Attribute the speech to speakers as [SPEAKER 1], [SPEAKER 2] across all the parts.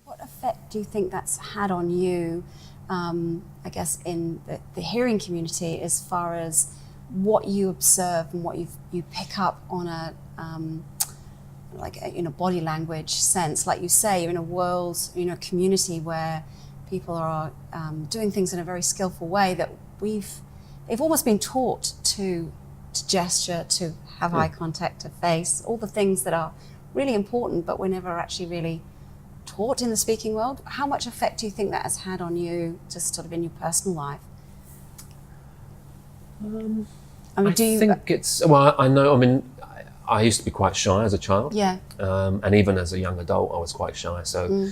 [SPEAKER 1] What effect do you think that's had on you, I guess, in the hearing community, as far as what you observe and what you pick up on a body language sense? Like you say, you're in a world, a community where people are doing things in a very skillful way that they've almost been taught to gesture, to have eye contact, to face, all the things that are really important, but we're never actually really taught in the speaking world. How much effect do you think that has had on you, just sort of in your personal life?
[SPEAKER 2] I think it's, well, I know, I used to be quite shy as a child.
[SPEAKER 1] Yeah.
[SPEAKER 2] And even as a young adult, I was quite shy. So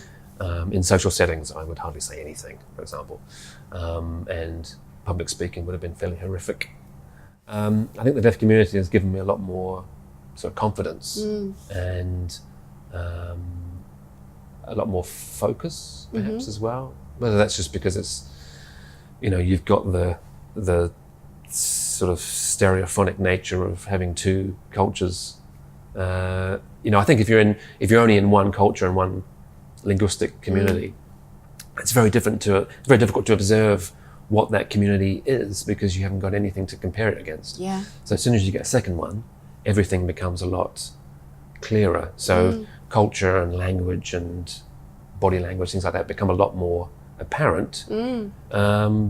[SPEAKER 2] in social settings, I would hardly say anything, for example. And public speaking would have been fairly horrific. I think the deaf community has given me a lot more sort of confidence and a lot more focus, perhaps, as well. Whether that's just because it's, you've got the sort of stereophonic nature of having two cultures. I think if you're only in one culture and one linguistic community, it's very difficult to observe what that community is, because you haven't got anything to compare it against.
[SPEAKER 1] Yeah.
[SPEAKER 2] So as soon as you get a second one, everything becomes a lot clearer. So culture and language and body language, things like that, become a lot more apparent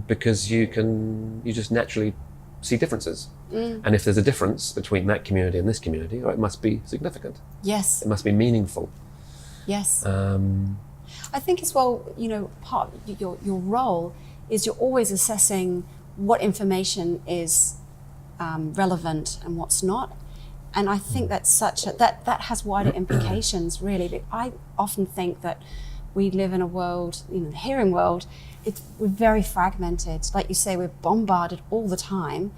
[SPEAKER 2] because you just naturally see differences. And if there's a difference between that community and this community, it must be significant.
[SPEAKER 1] Yes.
[SPEAKER 2] It must be meaningful.
[SPEAKER 1] Yes. I think as well, part of your role is you're always assessing what information is relevant and what's not. And I think that's that has wider implications, really. I often think that we live in a world, the hearing world, we're very fragmented. Like you say, we're bombarded all the time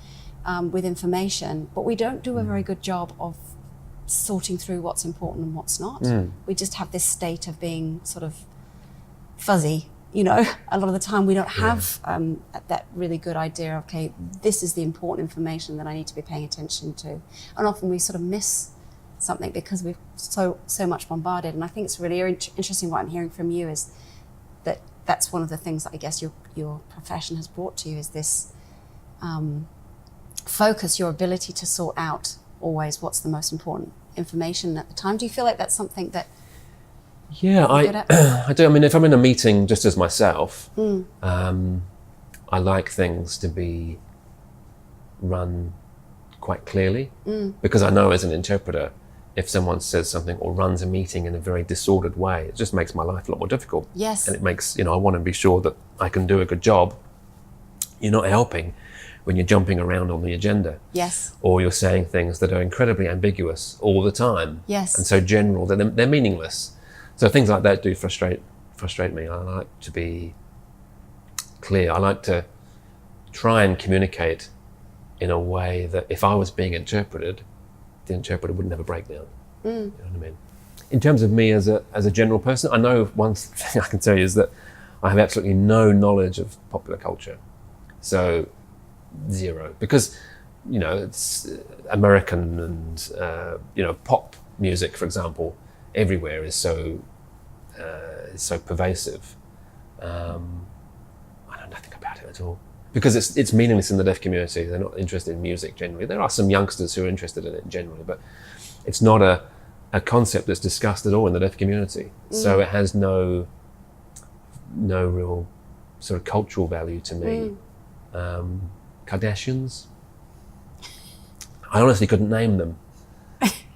[SPEAKER 1] with information, but we don't do a very good job of sorting through what's important and what's not. We just have this state of being sort of fuzzy. A lot of the time we don't have that really good idea of, okay, this is the important information that I need to be paying attention to. And often we sort of miss something because we're so much bombarded. And I think it's really interesting what I'm hearing from you is that that's one of the things that I guess your profession has brought to you, is this focus, your ability to sort out always what's the most important information at the time. Do you feel like that's something that
[SPEAKER 2] I do. If I'm in a meeting just as myself, I like things to be run quite clearly, because I know as an interpreter, if someone says something or runs a meeting in a very disordered way, it just makes my life a lot more difficult.
[SPEAKER 1] Yes.
[SPEAKER 2] And it makes, I want to be sure that I can do a good job. You're not helping when you're jumping around on the agenda.
[SPEAKER 1] Yes.
[SPEAKER 2] Or you're saying things that are incredibly ambiguous all the time.
[SPEAKER 1] Yes.
[SPEAKER 2] And so general, they're meaningless. So things like that do frustrate me. I like to be clear. I like to try and communicate in a way that if I was being interpreted, the interpreter wouldn't have a breakdown. You know what I mean? In terms of me as a general person, I know one thing I can tell you is that I have absolutely no knowledge of popular culture. So zero, because it's American and pop music, for example, everywhere is so pervasive. I know nothing about it at all, because it's meaningless in the deaf community. They're not interested in music generally. There are some youngsters who are interested in it generally, but it's not a concept that's discussed at all in the deaf community. So it has no real sort of cultural value to me. Kardashians, I honestly couldn't name them.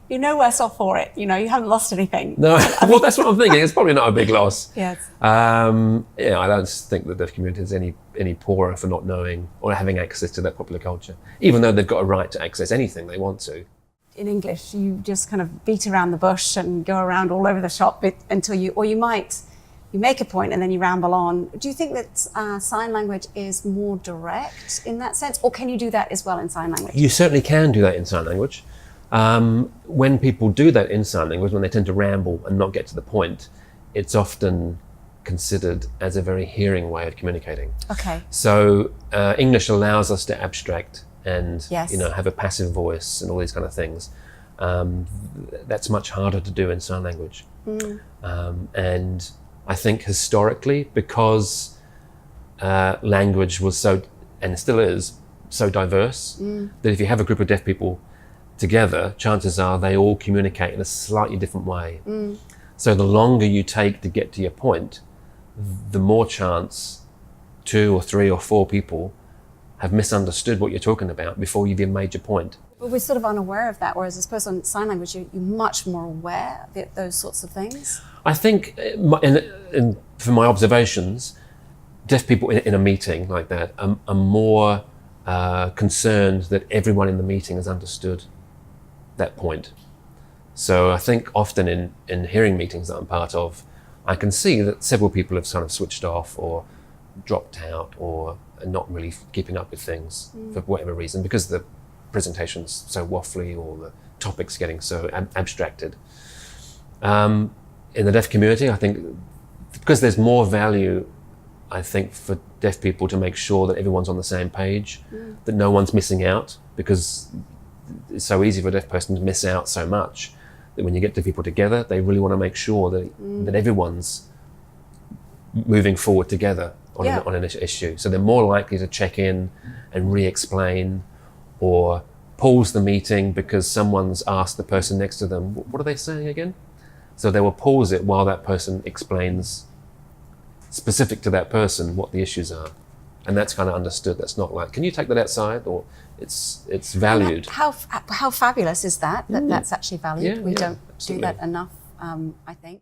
[SPEAKER 1] You're no worse off for it. You haven't lost anything.
[SPEAKER 2] No, well, that's what I'm thinking. It's probably not a big loss.
[SPEAKER 1] Yes.
[SPEAKER 2] I don't think the deaf community is any poorer for not knowing or having access to that popular culture, even though they've got a right to access anything they want to.
[SPEAKER 1] In English, you just kind of beat around the bush and go around all over the shop until you make a point and then you ramble on. Do you think that sign language is more direct in that sense, or can you do that as well in sign language? You
[SPEAKER 2] certainly can do that in sign language. When people do that in sign language, when they tend to ramble and not get to the point, it's often considered as a very hearing way of communicating.
[SPEAKER 1] Okay.
[SPEAKER 2] So English allows us to abstract and
[SPEAKER 1] yes.
[SPEAKER 2] have a passive voice and all these kind of things. That's much harder to do in sign language. And I think historically, because language was so, and still is, so diverse, that if you have a group of deaf people together, chances are they all communicate in a slightly different way. So the longer you take to get to your point, the more chance 2 or 3 or 4 people have misunderstood what you're talking about before you've even made your point.
[SPEAKER 1] But we're sort of unaware of that, whereas I suppose on sign language, you're much more aware of those sorts of things.
[SPEAKER 2] I think, from my observations, deaf people in a meeting like that are more concerned that everyone in the meeting has understood that point. So I think often in hearing meetings that I'm part of, I can see that several people have sort of switched off or dropped out or are not really keeping up with things for whatever reason, because the presentation's so waffly or the topic's getting so abstracted. In the deaf community, I think, because there's more value, I think, for deaf people to make sure that everyone's on the same page, that no one's missing out, because it's so easy for a deaf person to miss out so much that when you get deaf people together, they really want to make sure that everyone's moving forward together on an issue. So they're more likely to check in and re-explain, or pause the meeting because someone's asked the person next to them, what are they saying again? So they will pause it while that person explains, specific to that person, what the issues are. And that's kind of understood. That's not like, can you take that outside? Or it's valued.
[SPEAKER 1] How fabulous is that that's actually valued? We don't do that enough, I think.